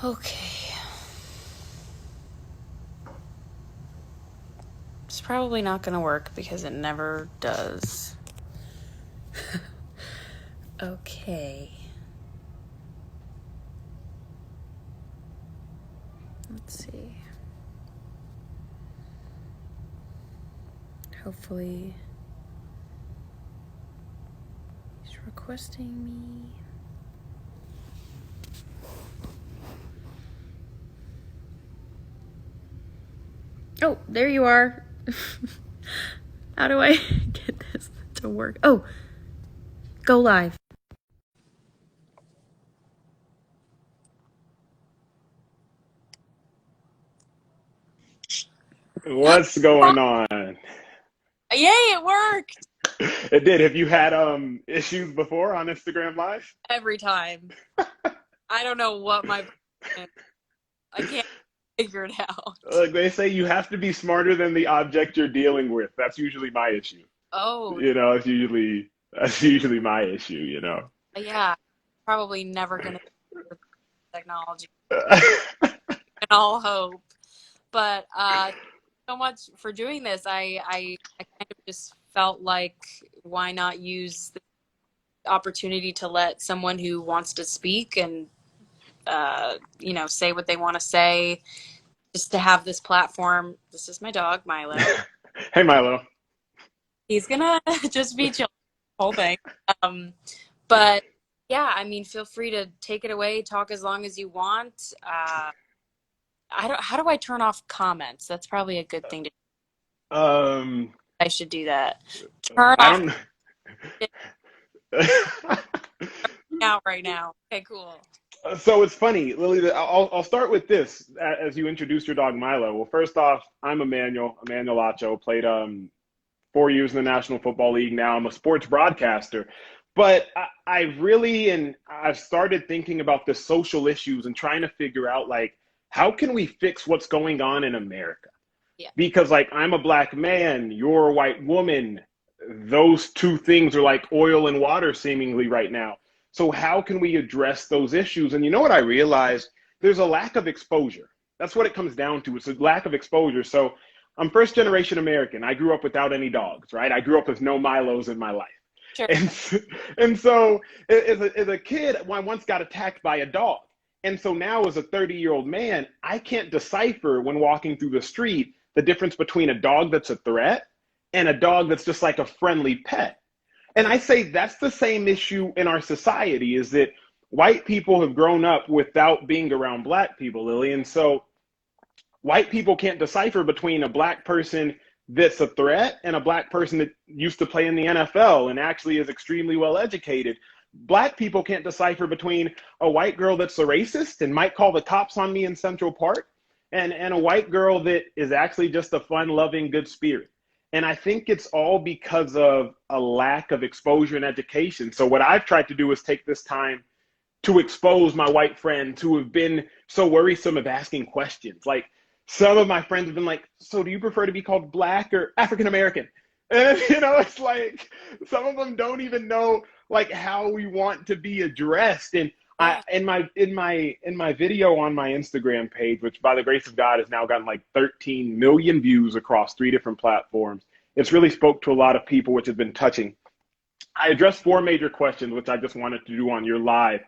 Okay. It's probably not going to work because it never does. Okay. Let's see. Hopefully he's requesting me. Oh, there you are. How do I get this to work? Oh, go live. What's going on? Yay, it worked! It did. Have you had issues before on Instagram Live? Every time. I don't know what my brain is. I can't figure it out. Like they say, you have to be smarter than the object you're dealing with. That's usually my issue. Oh, It's usually my issue. yeah. Probably never gonna use technology in all hope. But so much for doing this. I kind of just felt like why not use the opportunity to let someone who wants to speak and say what they want to say, just to have this platform. This is my dog, Milo. Hey, Milo. He's gonna just be chill the whole thing. But yeah, I mean, feel free to take it away, talk as long as you want. How do I turn off comments? That's probably a good thing to Um, I should do that. Turn I off don't. out right now. Okay, cool. So it's funny, Lily. I'll start with this as you introduce your dog Milo. Well, first off, I'm Emmanuel Acho. Played 4 years in the National Football League. Now I'm a sports broadcaster. But I really, and I've started thinking about the social issues and trying to figure out, like, how can we fix what's going on in America? Yeah. Because, like, I'm a black man, you're a white woman. Those two things are like oil and water seemingly right now. So how can we address those issues? And you know what I realized? There's a lack of exposure. That's what it comes down to. It's a lack of exposure. So I'm first generation American. I grew up without any dogs, right? I grew up with no Milos in my life. Sure. And so as a kid, I once got attacked by a dog. And so now as a 30-year-old man, I can't decipher when walking through the street the difference between a dog that's a threat and a dog that's just like a friendly pet. And I say that's the same issue in our society, is that white people have grown up without being around black people, Lily. And so white people can't decipher between a black person that's a threat and a black person that used to play in the NFL and actually is extremely well educated. Black people can't decipher between a white girl that's a racist and might call the cops on me in Central Park and a white girl that is actually just a fun, loving, good spirit. And I think it's all because of a lack of exposure and education. So what I've tried to do is take this time to expose my white friends who have been so worrisome of asking questions. Like, some of my friends have been like, so do you prefer to be called black or African American? And it's like some of them don't even know like how we want to be addressed. And I Yeah. in my video on my Instagram page, which by the grace of God has now gotten like 13 million views across 3 different platforms. It's really spoke to a lot of people, which has been touching. I addressed 4 major questions, which I just wanted to do on your live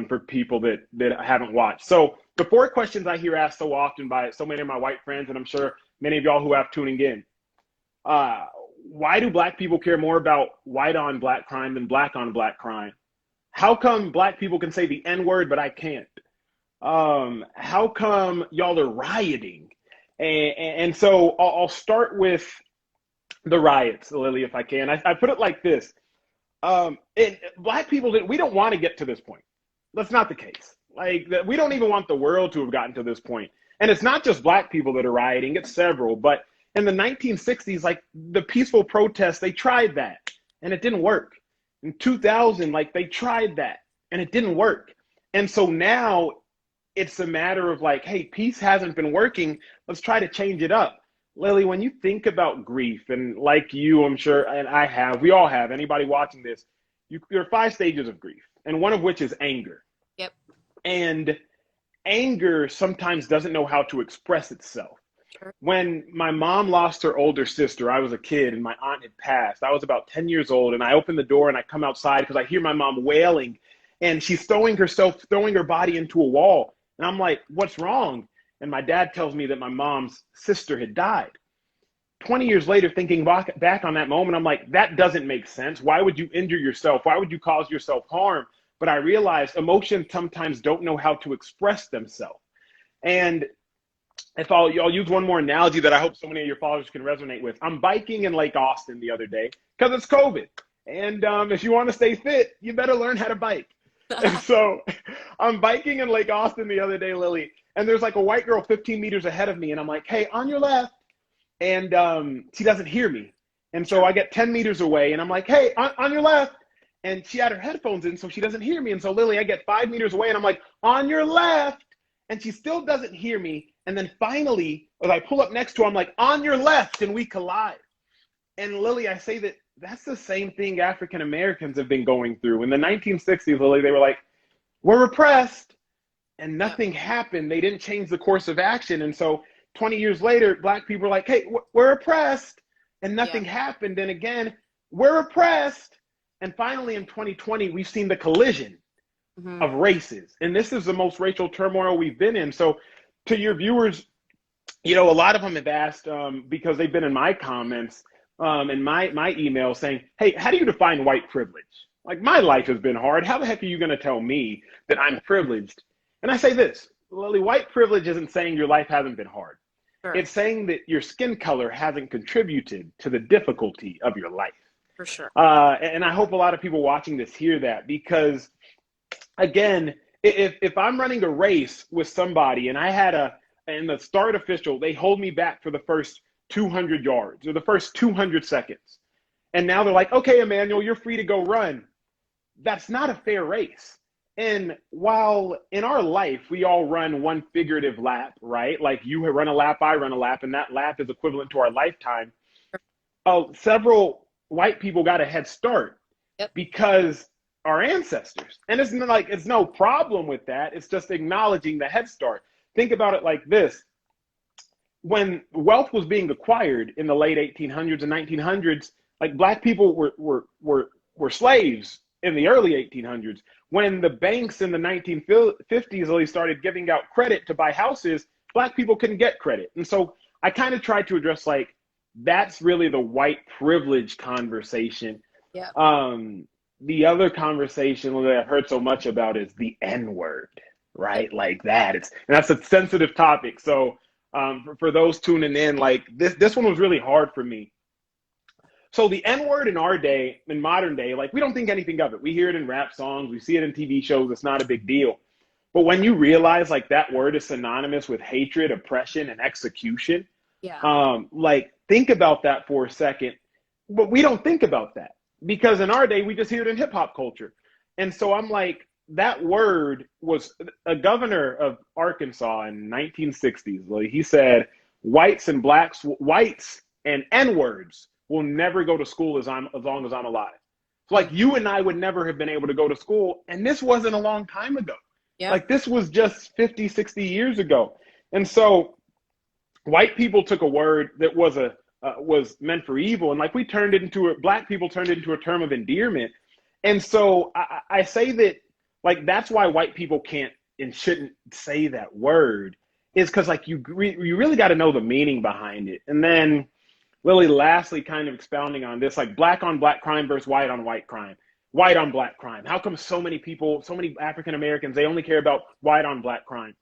for people that haven't watched. So the 4 questions I hear asked so often by so many of my white friends, and I'm sure many of y'all who have tuning in, uh, why do black people care more about white on black crime than black on black crime? How come black people can say the N word, but I can't? How come y'all are rioting? And so I'll start with the riots, Lily, if I can. I put it like this. Black people, we don't want to get to this point. That's not the case. Like, we don't even want the world to have gotten to this point. And it's not just black people that are rioting, it's several. But in the 1960s, like the peaceful protests, they tried that and it didn't work. In 2000, like they tried that and it didn't work. And so now it's a matter of like, hey, peace hasn't been working. Let's try to change it up. Lily, when you think about grief, and like you, I'm sure, and we all have, anybody watching this, there are 5 stages of grief, and one of which is anger. Yep. And anger sometimes doesn't know how to express itself. Sure. When my mom lost her older sister, I was a kid and my aunt had passed. I was about 10 years old, and I open the door and I come outside because I hear my mom wailing, and she's throwing her body into a wall. And I'm like, what's wrong? And my dad tells me that my mom's sister had died. 20 years later, thinking back on that moment, I'm like, that doesn't make sense. Why would you injure yourself? Why would you cause yourself harm? But I realized emotions sometimes don't know how to express themselves. And if I'll use one more analogy that I hope so many of your followers can resonate with. I'm biking in Lake Austin the other day because it's COVID. And if you want to stay fit, you better learn how to bike. And so I'm biking in Lake Austin the other day, Lily, and there's like a white girl 15 meters ahead of me. And I'm like, hey, on your left. And she doesn't hear me. And so I get 10 meters away and I'm like, hey, on your left. And she had her headphones in, so she doesn't hear me. And so Lily, I get 5 meters away and I'm like, on your left. And she still doesn't hear me. And then finally, as I pull up next to her, I'm like, on your left, and we collide. And Lily, I say that that's the same thing African Americans have been going through. In the 1960s, Lily, they were like, we're repressed, and nothing happened. They didn't change the course of action. And so 20 years later, Black people are like, hey, we're oppressed, and nothing happened. And again, we're oppressed. And finally, in 2020, we've seen the collision of races. And this is the most racial turmoil we've been in. So to your viewers, a lot of them have asked, because they've been in my comments, in my email saying, hey, how do you define white privilege? Like, my life has been hard. How the heck are you going to tell me that I'm privileged? And I say this, Lily, white privilege isn't saying your life hasn't been hard. Sure. It's saying that your skin color hasn't contributed to the difficulty of your life. For sure. And I hope a lot of people watching this hear that, because again, if I'm running a race with somebody and and the start official, they hold me back for the first 200 yards or the first 200 seconds. And now they're like, okay, Emmanuel, you're free to go run. That's not a fair race. And while in our life, we all run one figurative lap, right? Like you run a lap, I run a lap, and that lap is equivalent to our lifetime. Several white people got a head start because our ancestors. And it's no problem with that. It's just acknowledging the head start. Think about it like this. When wealth was being acquired in the late 1800s and 1900s, like Black people were slaves in the early 1800s. When the banks in the 1950s really started giving out credit to buy houses, Black people couldn't get credit. And so I kind of tried to address, like, that's really the white privilege conversation. Yeah. The other conversation that I've heard so much about is the N-word, right? Like that. And that's a sensitive topic. So for those tuning in, like this one was really hard for me. So the N-word in our day, in modern day, like we don't think anything of it. We hear it in rap songs, we see it in TV shows, it's not a big deal. But when you realize like that word is synonymous with hatred, oppression, and execution, like think about that for a second. But we don't think about that because in our day, we just hear it in hip hop culture. And so I'm like, that word was a governor of Arkansas in 1960s. Like he said, whites and N-words will never go to school as long as I'm alive. So like you and I would never have been able to go to school. And this wasn't a long time ago. Yeah. Like this was just 50, 60 years ago. And so white people took a word that was meant for evil. And like Black people turned it into a term of endearment. And so I say that, like, that's why white people can't and shouldn't say that word, is because like you really got to know the meaning behind it. And then Lily, lastly, kind of expounding on this, like Black on Black crime versus white on white crime, white on Black crime. How come so many people, so many African Americans, they only care about white on Black crime?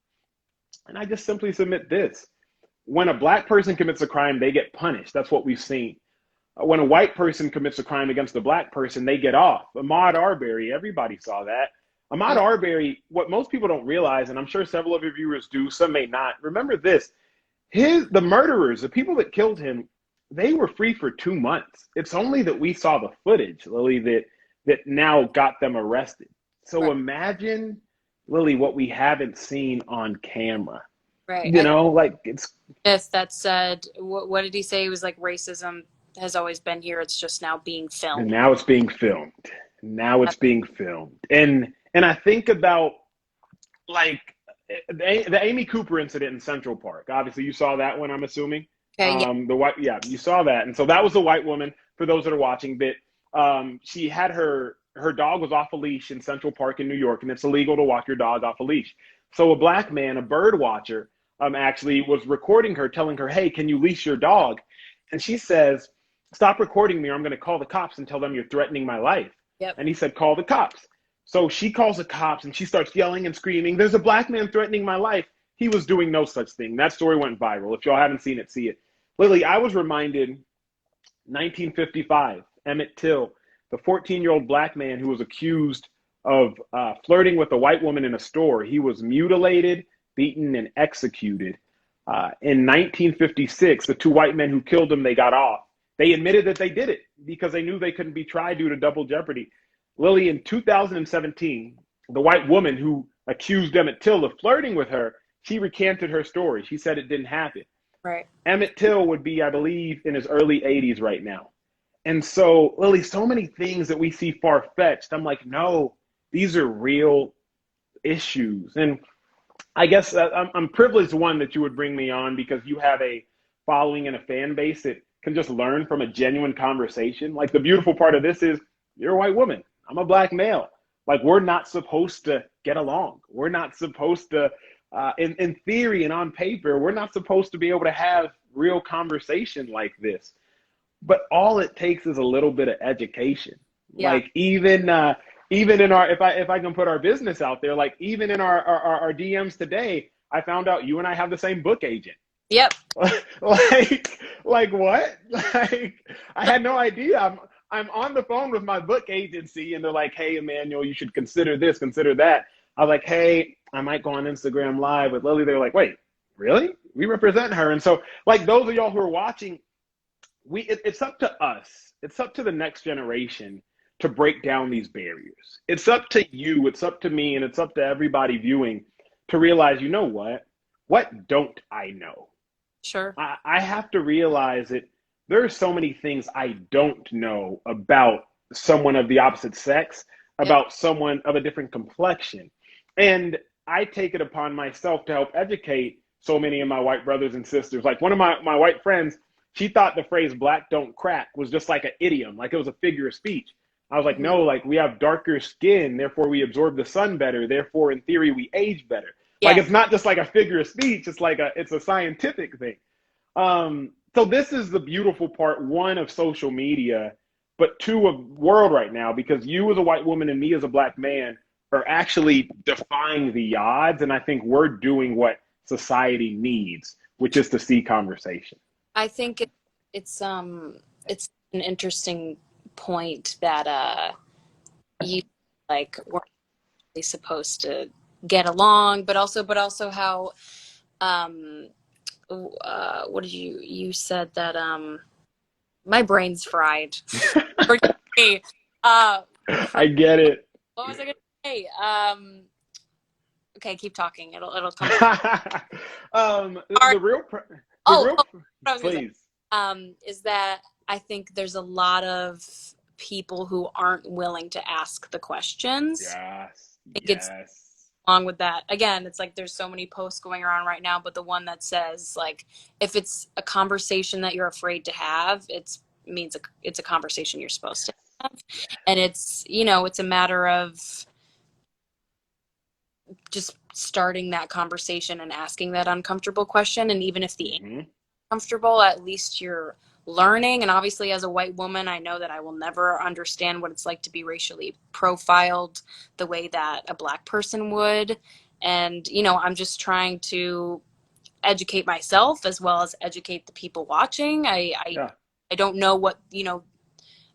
And I just simply submit this. When a Black person commits a crime, they get punished. That's what we've seen. When a white person commits a crime against a Black person, they get off. Ahmaud Arbery, everybody saw that. Ahmaud Arbery, what most people don't realize, and I'm sure several of your viewers do, some may not, remember this, the murderers, the people that killed him, they were free for 2 months. It's only that we saw the footage, Lily, that now got them arrested. So imagine, Lily, what we haven't seen on camera. Right. Like it's. Yes, that said, what did he say? It was like racism has always been here. It's just now being filmed. And now it's being filmed. And I think about, like, the Amy Cooper incident in Central Park. Obviously, you saw that one, I'm assuming. Okay, yeah, The white, yeah, you saw that, and so that was a white woman. For those that are watching, that she had her dog was off a leash in Central Park in New York, and it's illegal to walk your dog off a leash. So a black man, a bird watcher, actually was recording her, telling her, "Hey, can you leash your dog?" And she says, "Stop recording me, or I'm going to call the cops and tell them you're threatening my life." yep, And he said, "Call the cops." So she calls the cops and she starts yelling and screaming, "There's a black man threatening my life." He was doing no such thing. That story went viral. If y'all haven't seen it, see it. Lily, I was reminded 1955, Emmett Till, the 14-year-old black man who was accused of flirting with a white woman in a store. He was mutilated, beaten, and executed. In 1956, the two white men who killed him, they got off. They admitted that they did it because they knew they couldn't be tried due to double jeopardy. Lily, in 2017, the white woman who accused Emmett Till of flirting with her, she recanted her story. She said it didn't happen. right. Emmett Till would be, I believe, in his early 80s right now. And so, Lily, so many things that we see far fetched. I'm like, no, these are real issues. And I guess I'm privileged, one, that you would bring me on because you have a following and a fan base that can just learn from a genuine conversation. Like, the beautiful part of this is you're a white woman. I'm a black male. Like, we're not supposed to get along. We're not supposed to, in theory and on paper, we're not supposed to be able to have real conversation like this. But all it takes is a little bit of education. Yeah, Like, even in our, if I can put our business out there, like even in our DMs today, I found out you and I have the same book agent. yep, like what? Like, I had no idea. I'm on the phone with my book agency, and they're like, "Hey, Emmanuel, you should consider this, consider that." I was like, "Hey, I might go on Instagram Live with Lily." They're like, "Wait, really? We represent her." And so, like, those of y'all who are watching, it's up to us. It's up to the next generation to break down these barriers. It's up to you. It's up to me, and it's up to everybody viewing to realize, you know what? What don't I know? sure. I have to realize that there are so many things I don't know about someone of the opposite sex, Yep, about someone of a different complexion. And I take it upon myself to help educate so many of my white brothers and sisters. Like, one of my white friends, she thought the phrase black don't crack was just like an idiom, like it was a figure of speech. I was like, mhm, no, like, we have darker skin, therefore we absorb the sun better, therefore in theory we age better. Like, yeah. it's not just like a figure of speech, it's a scientific thing. So this is the beautiful part, one, of social media, but two, of world right now, because you as a white woman and me as a black man are actually defying the odds. And I think we're doing what society needs, which is to see conversation. I think it's it's an interesting point that you like we're really supposed to get along, but also how um what did you said that my brain's fried. Forgive me. Uh, for, I get it. what was I gonna say? Okay, keep talking. It'll come back. Sorry. The real, the Oh, real, oh, what I was gonna say please. is that I think there's a lot of people who aren't willing to ask the questions. Yes, I think it's yes, along with that. Again, it's like there's so many posts going around right now, but the one that says like if it's a conversation that you're afraid to have, it's a conversation you're supposed to have. And it's, it's a matter of just starting that conversation and asking that uncomfortable question. And even if the answer hmm is comfortable, at least you're learning. And obviously, as a white woman, I know that I will never understand what it's like to be racially profiled the way that a black person would. And, I'm just trying to educate myself as well as educate the people watching. yeah. I don't know what,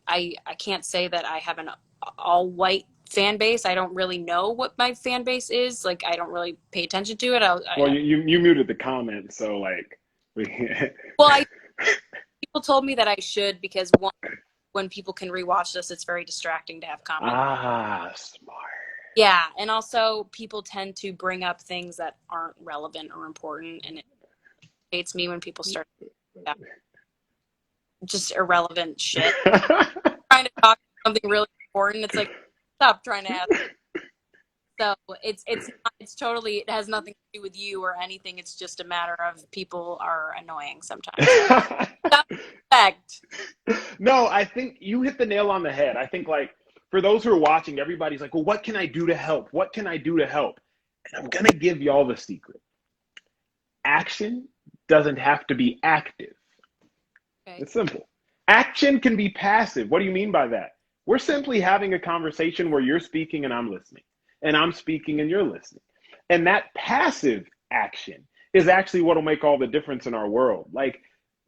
I can't say that I have an all white fan base. I don't really know what my fan base is. Like, I don't really pay attention to it. Well, you muted the comment, so like, we, Well, people told me that I should because one, when people can rewatch this, it's very distracting to have comments. smart. Yeah, and also people tend to bring up things that aren't relevant or important, and it irritates me when people start that just irrelevant shit. Trying to talk about something really important, it's like stop trying to ask. So it's not, it's totally, it has nothing to do with you or anything. It's just a matter of people are annoying sometimes. Without respect. No, I think you hit the nail on the head. I think like for those who are watching, everybody's like, well, what can I do to help? What can I do to help? And I'm gonna give y'all the secret. Action doesn't have to be active. Okay. It's simple. Action can be passive. What do you mean by that? We're simply having a conversation where you're speaking and I'm listening, and I'm speaking and you're listening. And that passive action is actually what will make all the difference in our world. Like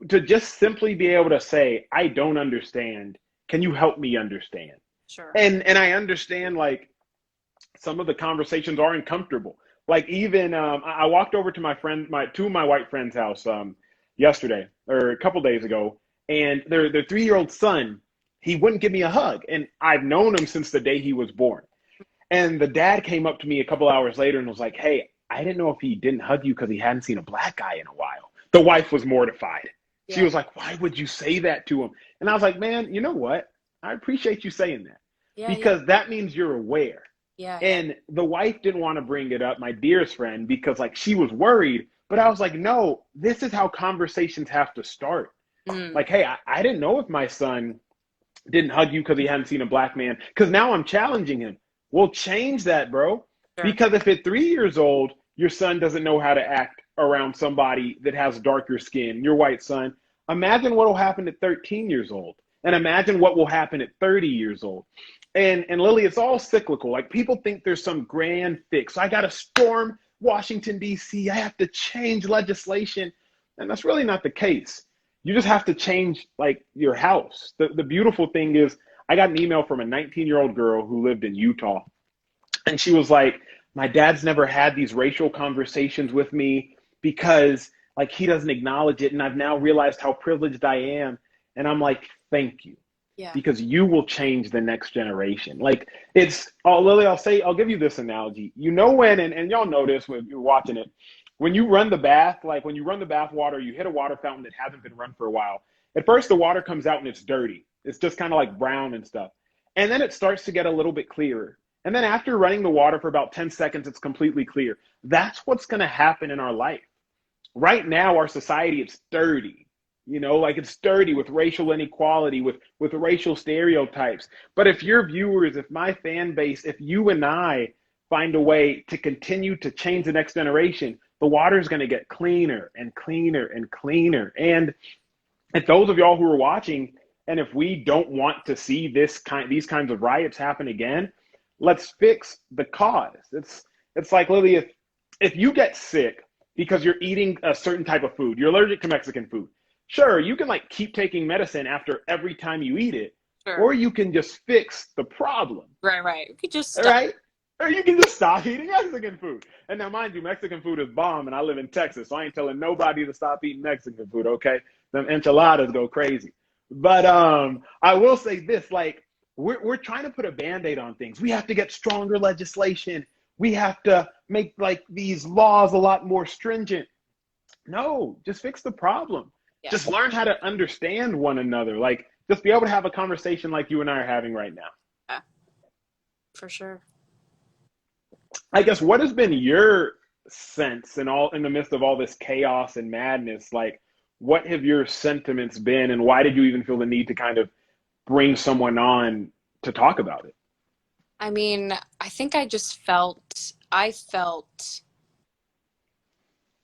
to just simply be able to say, I don't understand. Can you help me understand? Sure. And I understand like some of the conversations are uncomfortable. Like even I walked over to my friend, my two of my white friends' house yesterday or a couple days ago, and their 3 year old son, he wouldn't give me a hug, and I've known him since the day he was born. And the dad came up to me a couple hours later and was like, "Hey, I didn't know if he didn't hug you because he hadn't seen a black guy in a while." The wife was mortified. She Yeah. was like, "Why would you say that to him?" And I was like, "Man, you know what? I appreciate you saying that Yeah. Yeah. because that means you're aware." Yeah. Yeah. And the wife didn't want to bring it up, my dearest friend, because like she was worried. But I was like, no, this is how conversations have to start. Mm, Like, hey, I didn't know if my son didn't hug you because he hadn't seen a black man. Because now I'm challenging him. Well, change that, bro. sure. Because if at 3 years old, your son doesn't know how to act around somebody that has darker skin, your white son, imagine what will happen at 13 years old. And imagine what will happen at 30 years old. And Lily, it's all cyclical. Like people think there's some grand fix. I got to storm Washington, D.C. I have to change legislation. And that's really not the case. You just have to change like your house. The beautiful thing is I got an email from a 19-year-old girl who lived in Utah. And she was like, my dad's never had these racial conversations with me because like he doesn't acknowledge it. And I've now realized how privileged I am. And I'm like, thank you Yeah. because you will change the next generation. Like it's, oh, Lily, I'll give you this analogy. You know when, and y'all know this when you're watching it, when you run the bath, like when you run the bath water, you hit a water fountain that hasn't been run for a while. At first, the water comes out and it's dirty. It's just kind of like brown and stuff. And then it starts to get a little bit clearer. And then after running the water for about 10 seconds, it's completely clear. That's what's going to happen in our life. Right now, our society is dirty. You know, like it's dirty with racial inequality, with racial stereotypes. But if your viewers, if my fan base, if you and I find a way to continue to change the next generation, the water is going to get cleaner and cleaner and cleaner. And if those of y'all who are watching, and if we don't want to see these kinds of riots happen again, let's fix the cause. It's like Lily, if you get sick because you're eating a certain type of food, you're allergic to Mexican food. Sure, you can like keep taking medicine after every time you eat it, Sure. or you can just fix the problem. Right. Right. We could just All stop. right? Or you can just stop eating Mexican food. And now, mind you, Mexican food is bomb, and I live in Texas, so I ain't telling nobody to stop eating Mexican food, okay? Them enchiladas go crazy. But I will say this, like, we're trying to put a Band-Aid on things. We have to get stronger legislation. We have to make, like, these laws a lot more stringent. No, just fix the problem. Yeah. Just learn how to understand one another. Like, just be able to have a conversation like you and I are having right now. Yeah. For sure. I guess what has been your sense in the midst of all this chaos and madness? Like, what have your sentiments been, and why did you even feel the need to kind of bring someone on to talk about it? I mean, I think I felt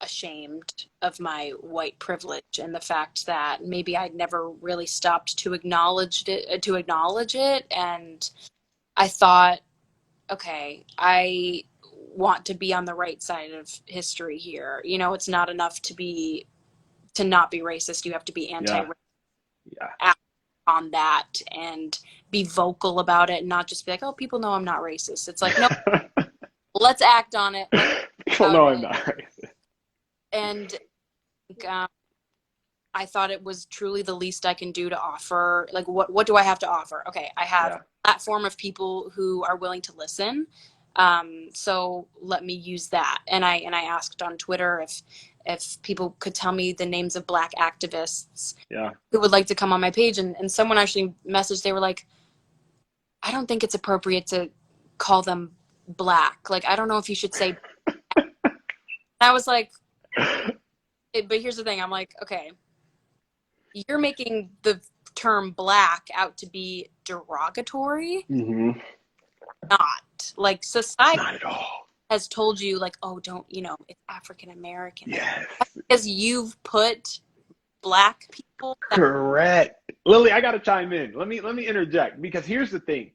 ashamed of my white privilege and the fact that maybe I'd never really stopped to acknowledge it. And I thought, okay, I want to be on the right side of history here. You know, it's not enough to not be racist. You have to be Yeah, anti-racist yeah. on that and be vocal about it and not just be like, oh, people know I'm not racist. It's like, no, let's act on it. Let's People about know I'm it. not racist. And I thought it was truly the least I can do to offer. Like, what do I have to offer? Okay, I have Yeah, a platform of people who are willing to listen. So let me use that. And I asked on Twitter if people could tell me the names of Black activists yeah, who would like to come on my page. And someone actually messaged. They were like, I don't think it's appropriate to call them black. Like, I don't know if you should say. I was like, but here's the thing. I'm like, okay, you're making the term black out to be derogatory, Hmm. not like It's society not at all. has told you like, oh, don't, it's African American. Like, Yes. because you've put black people that, Correct. Lily, I got to chime in. Let me interject because here's the thing.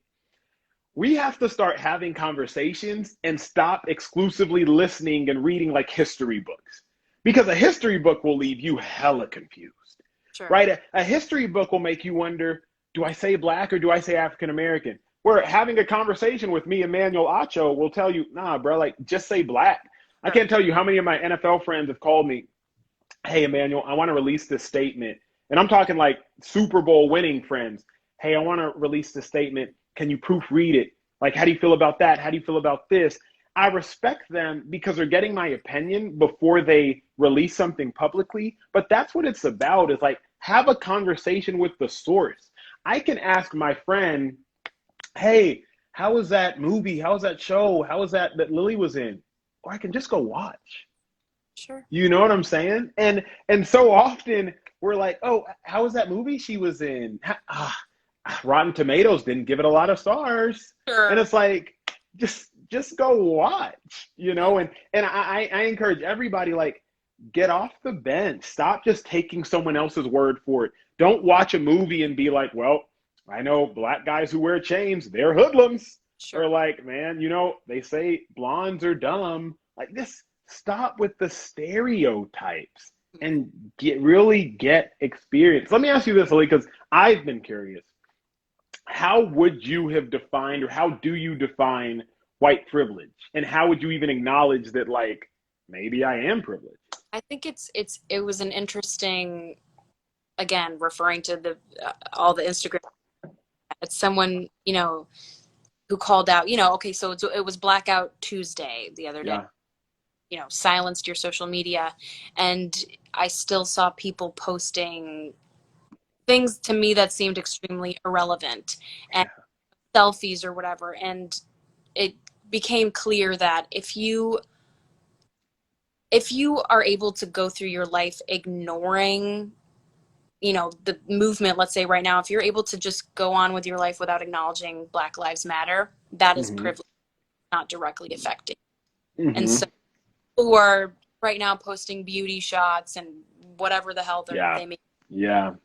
We have to start having conversations and stop exclusively listening and reading like history books. Because a history book will leave you hella confused, sure, right? A history book will make you wonder, do I say black or do I say African American? Where having a conversation with me, Emmanuel Acho, will tell you, nah, bro, like just say black. I sure. can't tell you how many of my NFL friends have called me, hey, Emmanuel, I want to release this statement. And I'm talking like Super Bowl winning friends. Hey, I want to release this statement. Can you proofread it? Like, how do you feel about that? How do you feel about this? I respect them because they're getting my opinion before they release something publicly. But that's what it's about is like, have a conversation with the source. I can ask my friend, hey, how was that movie? How was that show? How was that Lily was in? Or I can just go watch. Sure. You know what I'm saying? And so often we're like, oh, how was that movie she was in? Rotten Tomatoes didn't give it a lot of stars, and Sure. it's like, just go watch, Yeah. And I encourage everybody like get off the bench, stop just taking someone else's word for it. Don't watch a movie and be like, well, I know black guys who wear chains, they're hoodlums, or Sure. like, man, they say blondes are dumb, like this. Stop with the stereotypes and get experience. Let me ask you this, Ali, because I've been curious. How would you have defined, or how do you define white privilege? And how would you even acknowledge that, like, maybe I am privileged? I think it was an interesting, again, referring to the all the Instagram. It's someone who called out, okay, so it was Blackout Tuesday the other day. Yeah. Silenced your social media, and I still saw people posting things to me that seemed extremely irrelevant and Yeah. selfies or whatever. And it became clear that if you are able to go through your life ignoring the movement, let's say right now, if you're able to just go on with your life without acknowledging Black Lives Matter, that is Mm-hmm. privilege not directly affecting. And Mm-hmm. so who are right now posting beauty shots and whatever the hell Yeah. they make, Yeah.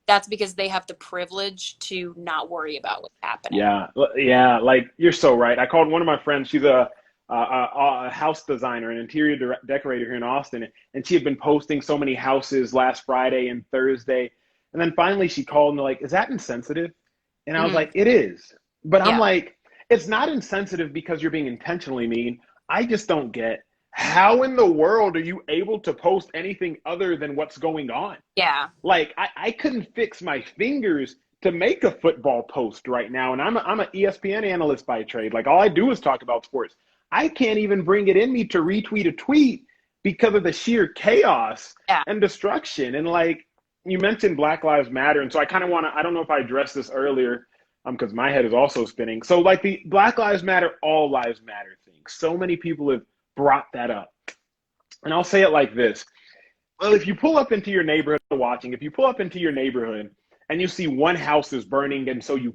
that's because they have the privilege to not worry about what's happening. Yeah, yeah, like you're so right. I called one of my friends. She's a house designer, an interior decorator here in Austin, and she had been posting so many houses last Friday and Thursday, and then finally she called and like, "Is that insensitive?" And I was Hmm. like, "It is," but I'm Yeah. like, "It's not insensitive because you're being intentionally mean. I just don't get how in the world are you able to post anything other than what's going on?" Yeah. Like I couldn't fix my fingers to make a football post right now. And I'm an ESPN analyst by trade. Like all I do is talk about sports. I can't even bring it in me to retweet a tweet because of the sheer chaos Yeah. and destruction. And like you mentioned Black Lives Matter. And so I kind of want to, I don't know if I addressed this earlier, because my head is also spinning. So like the Black Lives Matter, all lives matter thing. So many people have brought that up. And I'll say it like this. Well, if you pull up into your neighborhood watching, if you pull up into your neighborhood and you see one house is burning, and so you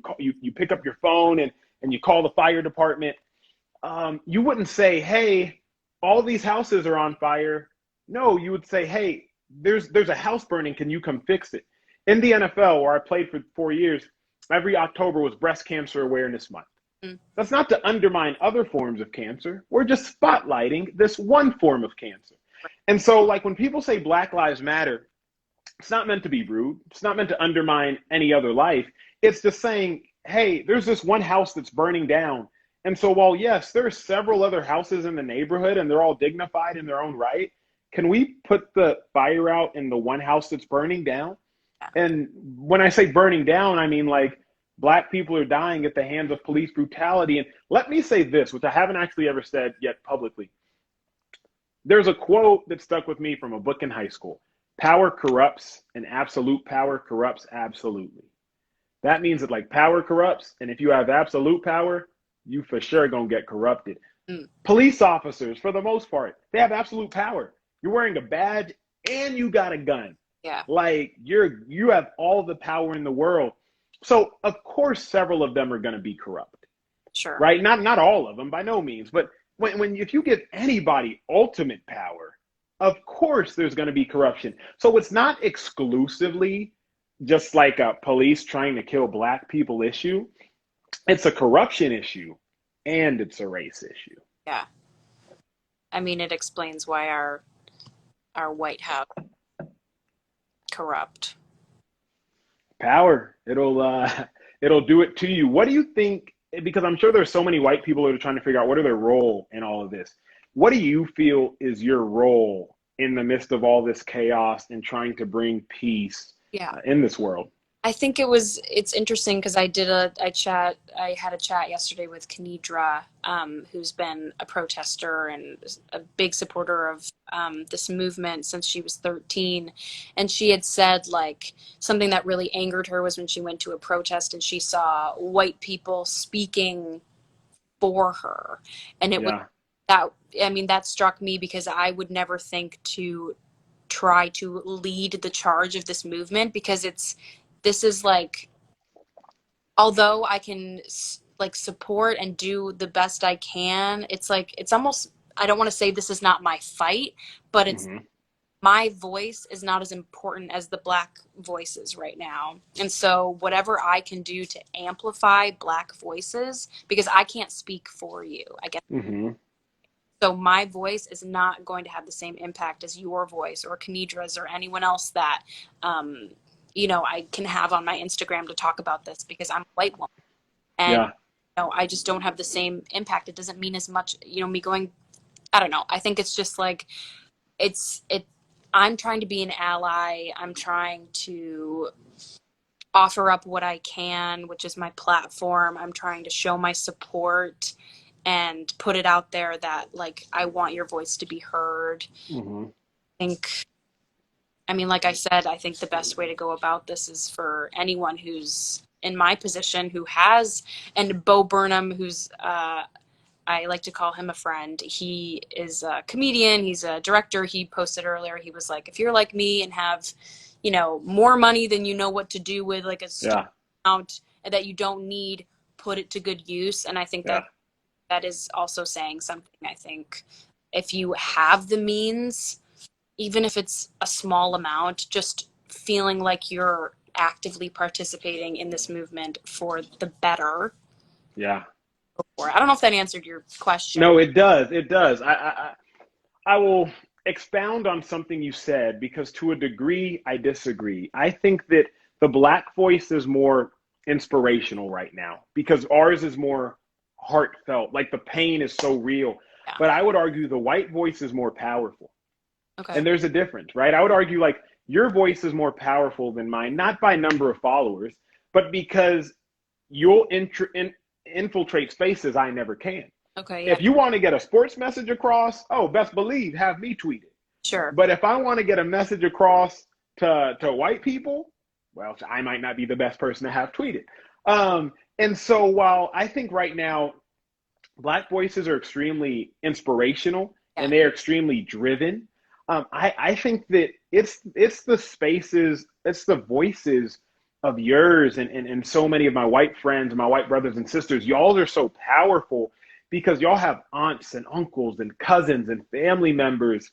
pick up your phone and you call the fire department, you wouldn't say, "Hey, all these houses are on fire." No, you would say, "Hey, there's a house burning. Can you come fix it?" In the NFL, where I played for 4 years, every October was Breast Cancer Awareness Month. Mm. That's not to undermine other forms of cancer. We're just spotlighting this one form of cancer. And so, like, when people say Black Lives Matter, it's not meant to be rude. It's not meant to undermine any other life. It's just saying, hey, there's this one house that's burning down. And so, while yes, there are several other houses in the neighborhood and they're all dignified in their own right, can we put the fire out in the one house that's burning down? Yeah. And when I say burning down, I mean like black people are dying at the hands of police brutality. And let me say this, which I haven't actually ever said yet publicly. There's a quote that stuck with me from a book in high school. Power corrupts, and absolute power corrupts absolutely. That means that like power corrupts, and if you have absolute power, you for sure gonna get corrupted. Mm, Police officers, for the most part, they have absolute power. You're wearing a badge and you got a gun. yeah, Like you have all the power in the world. So of course several of them are gonna be corrupt, sure. right? Not all of them by no means, but when if you give anybody ultimate power, of course there's going to be corruption. So it's not exclusively just like a police trying to kill black people issue. It's a corruption issue and it's a race issue. Yeah. I mean, it explains why our White House corrupt. Power, it'll do it to you. What do you think, because I'm sure there's so many white people that are trying to figure out what are their role in all of this. What do you feel is your role in the midst of all this chaos and trying to bring peace Yeah. in this world? I think it's interesting because I had a chat yesterday with Kenidra, who's been a protester and a big supporter of this movement since she was 13. And she had said like something that really angered her was when she went to a protest and she saw white people speaking for her. And it was Yeah. that, I mean, that struck me because I would never think to try to lead the charge of this movement because this is like, although I can like support and do the best I can, it's like, it's almost, I don't want to say this is not my fight, but it's Mm-hmm. my voice is not as important as the black voices right now. And so whatever I can do to amplify black voices, because I can't speak for you, I guess. Mm-hmm. So my voice is not going to have the same impact as your voice or Kanidra's or anyone else that, I can have on my Instagram to talk about this because I'm a white woman. And, Yeah. I just don't have the same impact. It doesn't mean as much, me going, I don't know. I think it's just like, it, I'm trying to be an ally. I'm trying to offer up what I can, which is my platform. I'm trying to show my support and put it out there that like I want your voice to be heard. Mm-hmm. Think I mean, like I said, I think the best way to go about this is for anyone who's in my position who has, and Bo Burnham, who's, I like to call him a friend. He is a comedian. He's a director. He posted earlier. He was like, if you're like me and have, more money than you know what to do with, like a stupid Yeah. amount that you don't need, put it to good use. And I think Yeah. that is also saying something. I think if you have the means, even if it's a small amount, just feeling like you're actively participating in this movement for the better. Yeah. I don't know if that answered your question. No, it does. It does. I will expound on something you said because to a degree I disagree. I think that the black voice is more inspirational right now because ours is more heartfelt. Like the pain is so real. Yeah. But I would argue the white voice is more powerful. Okay. And there's a difference, right? I would argue like your voice is more powerful than mine, not by number of followers, but because you'll infiltrate spaces I never can. Okay. Yeah. If you want to get a sports message across, oh, best believe, have me tweet it. Sure. But if I want to get a message across to white people, well, I might not be the best person to have tweeted. And so while I think right now black voices are extremely inspirational and they are extremely driven, I think that it's the spaces, it's the voices of yours and so many of my white friends, my white brothers and sisters. Y'all are so powerful because y'all have aunts and uncles and cousins and family members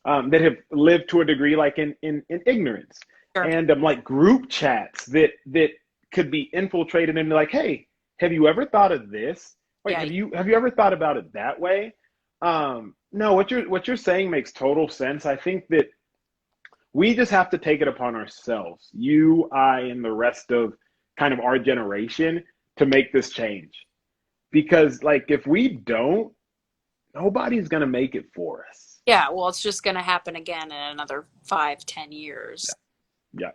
that have lived to a degree like in ignorance. Sure. And like group chats that could be infiltrated and be like, hey, have you ever thought of this? Wait, Yeah. have you ever thought about it that way? No, what you're saying makes total sense. I think that we just have to take it upon ourselves, you, I, and the rest of kind of our generation, to make this change. Because like if we don't, nobody's gonna make it for us. Yeah. Well, it's just going to happen again in another 5-10 years. Yeah.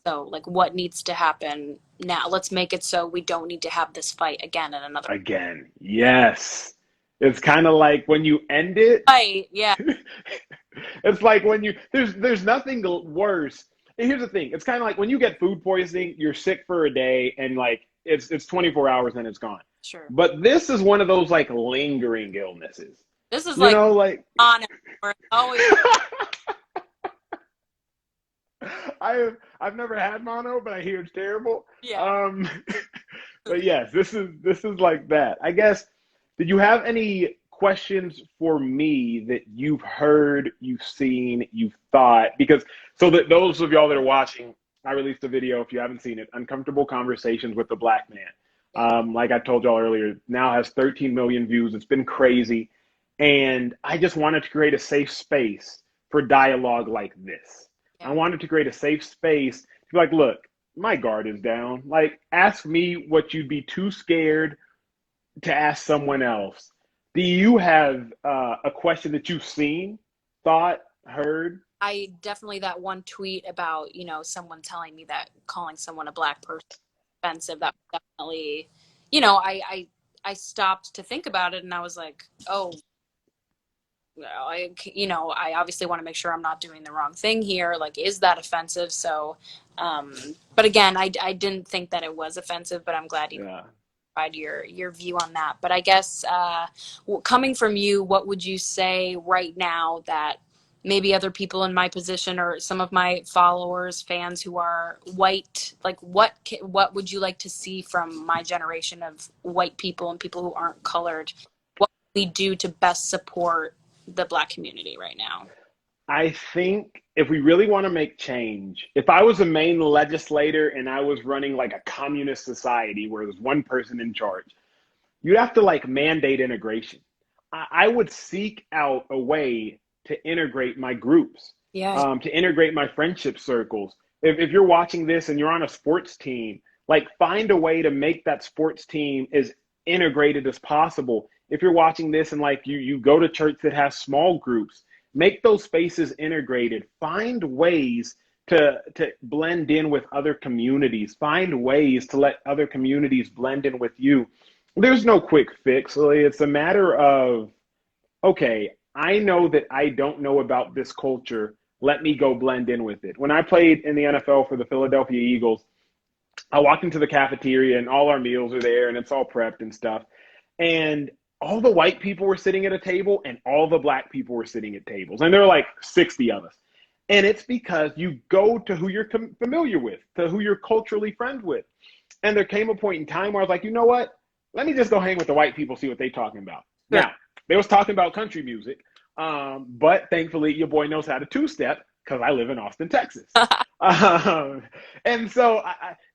So, like, what needs to happen now? Let's make it so we don't need to have this fight again in another. Again, yes. It's kind of like when you end it. Fight. Yeah. It's like when there's nothing worse. And here's the thing. It's kind of like when you get food poisoning, you're sick for a day and like it's 24 hours and it's gone. Sure. But this is one of those like lingering illnesses. This is You like know, like on where it's always I've never had mono, but I hear it's terrible. yeah. Um, but yes, this is like that. I guess. Did you have any questions for me that you've heard, you've seen, you've thought? Because so that those of y'all that are watching, I released a video. If you haven't seen it, uncomfortable conversations with the black man. Yeah. Like I told y'all earlier, now has 13 million views. It's been crazy, and I just wanted to create a safe space for dialogue like this. I Yeah. wanted to create a safe space to be like, look, my guard is down. Like, ask me what you'd be too scared to ask someone else. Do you have a question that you've seen, thought, heard? I definitely that one tweet about, someone telling me that calling someone a black person offensive, that was definitely, I stopped to think about it and I was like, oh, I obviously want to make sure I'm not doing the wrong thing here. Like, is that offensive? So, um, but again, I didn't think that it was offensive, but I'm glad you Yeah. provide your view on that. But I guess coming from you, what would you say right now that maybe other people in my position or some of my followers, fans who are white, like what would you like to see from my generation of white people and people who aren't colored? What can we do to best support the black community right now? I think if we really want to make change, if I was a main legislator and I was running like a communist society where there's one person in charge, you'd have to like mandate integration. I would seek out a way to integrate my groups, Yeah, to integrate my friendship circles. If you're watching this and you're on a sports team, like find a way to make that sports team as integrated as possible. If you're watching this and like you go to church that has small groups, make those spaces integrated. Find ways to blend in with other communities. Find ways to let other communities blend in with you. There's no quick fix. It's a matter of, okay, I know that I don't know about this culture. Let me go blend in with it. When I played in the NFL for the Philadelphia Eagles, I walked into the cafeteria and all our meals are there and it's all prepped and stuff. And all the white people were sitting at a table and all the black people were sitting at tables. And there were like 60 of us. And it's because you go to who you're familiar with, to who you're culturally friends with. And there came a point in time where I was like, you know what? Let me just go hang with the white people, see what they're talking about. sure. Now, they was talking about country music, but thankfully your boy knows how to two-step because I live in Austin, Texas. Um, and so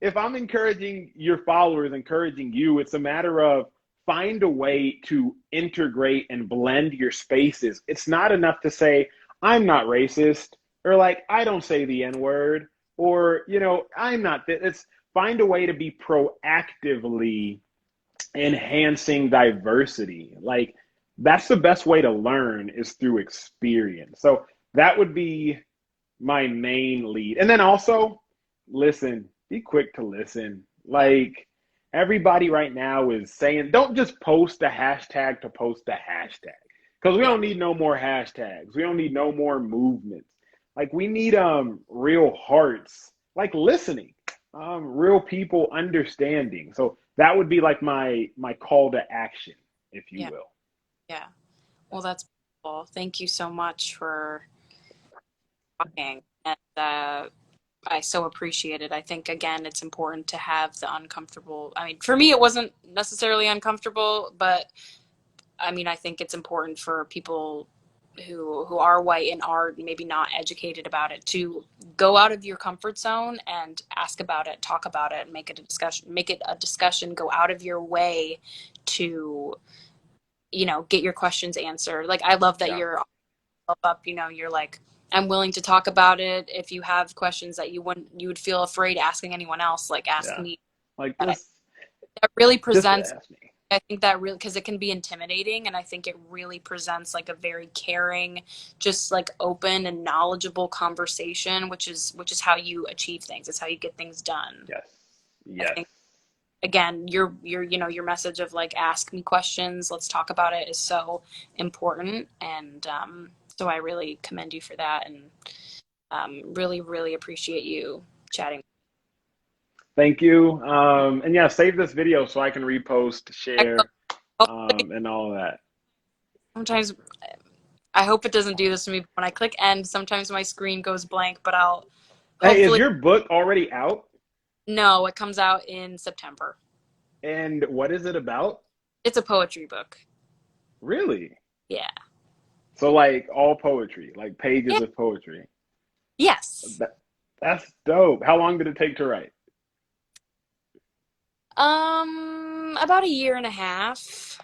if I'm encouraging your followers, encouraging you, it's a matter of find a way to integrate and blend your spaces. It's not enough to say, I'm not racist, or like, I don't say the N word, or, I'm not. It's find a way to be proactively enhancing diversity. Like that's the best way to learn is through experience. So that would be my main lead. And then also listen, be quick to listen. Yeah, Like everybody right now is saying, don't just post a hashtag to post a hashtag. Because we yeah, don't need no more hashtags. We don't need no more movements. Like we need real hearts, like listening, real people understanding. So that would be like my call to action, if you yeah, will. yeah. Well, that's beautiful. Thank you so much for talking. And I so appreciate it. I think, again, it's important to have the uncomfortable. I mean, for me, it wasn't necessarily uncomfortable, but I mean, I think it's important for people who are white and are maybe not educated about it to go out of your comfort zone and ask about it, talk about it, and make it a discussion, go out of your way to, get your questions answered. Like, I love that Yeah, you're up, you're like, I'm willing to talk about it. If you have questions that you would feel afraid asking anyone else, like ask yeah. me. Like That just that really just presents, ask me. I think that really, because it can be intimidating, and I think it really presents like a very caring, just like open and knowledgeable conversation, which is how you achieve things. It's how you get things done. Yes. I Yes. think, again, your message of like ask me questions, let's talk about it is so important, and so I really commend you for that, and really really appreciate you chatting. Thank you. And yeah, save this video so I can repost, I share, hopefully and all of that. sometimes I hope it doesn't do this to me. When I click end, sometimes my screen goes blank, but I'll Hey, is hopefully your book already out? no, it comes out in September. And what is it about? It's a poetry book. Really? Yeah. So like all poetry, like pages Yeah. of poetry. Yes. That, that's dope. How long did it take to write? About a year and a half.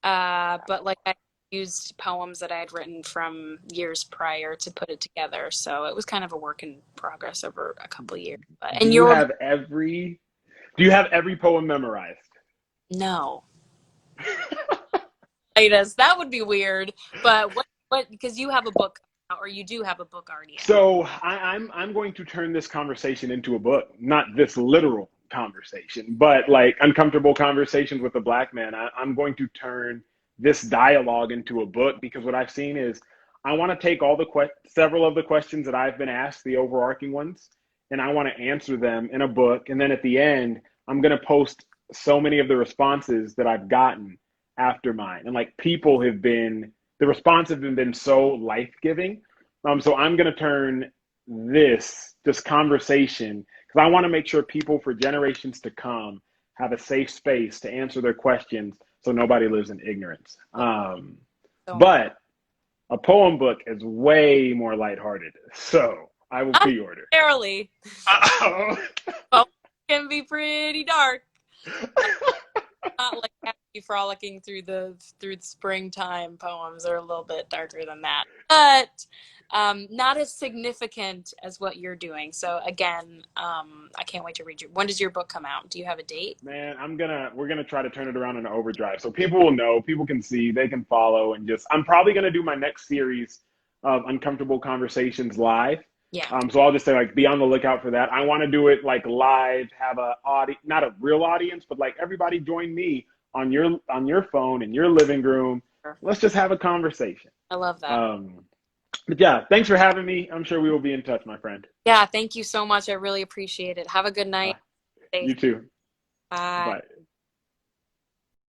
But like I used poems that I had written from years prior to put it together, so it was kind of a work in progress over a couple of years. But Do and you your have every do you have every poem memorized? no, latest that would be weird. But what because you have a book out, or you do have a book already out. So I'm going to turn this conversation into a book, not this literal conversation, but like uncomfortable conversations with a black man. I'm going to turn this dialogue into a book because what I've seen is I want to take all the several of the questions that I've been asked, the overarching ones, and I want to answer them in a book. And then at the end, I'm going to post so many of the responses that I've gotten after mine. And like people have been, the responses have been so life giving. So I'm going to turn this conversation because I want to make sure people for generations to come have a safe space to answer their questions so nobody lives in ignorance. So But a poem book is way more lighthearted. So I will not pre-order. necessarily. Uh-oh. Poems can be pretty dark. Not like happy frolicking through the springtime poems are a little bit darker than that, but not as significant as what you're doing. So again, I can't wait to read you. When does your book come out? Do you have a date? Man, we're gonna try to turn it around in overdrive so people will know, people can see, they can follow, and just I'm probably gonna do my next series of uncomfortable conversations live. Yeah. So I'll just say like be on the lookout for that. I want to do it like live, have a not a real audience, but like everybody join me on your phone in your living room. Sure. Let's just have a conversation. I love that. Um, but yeah, thanks for having me. I'm sure we will be in touch, my friend. Yeah, thank you so much. I really appreciate it. Have a good Uh, night. Safe. you too. Bye. Bye.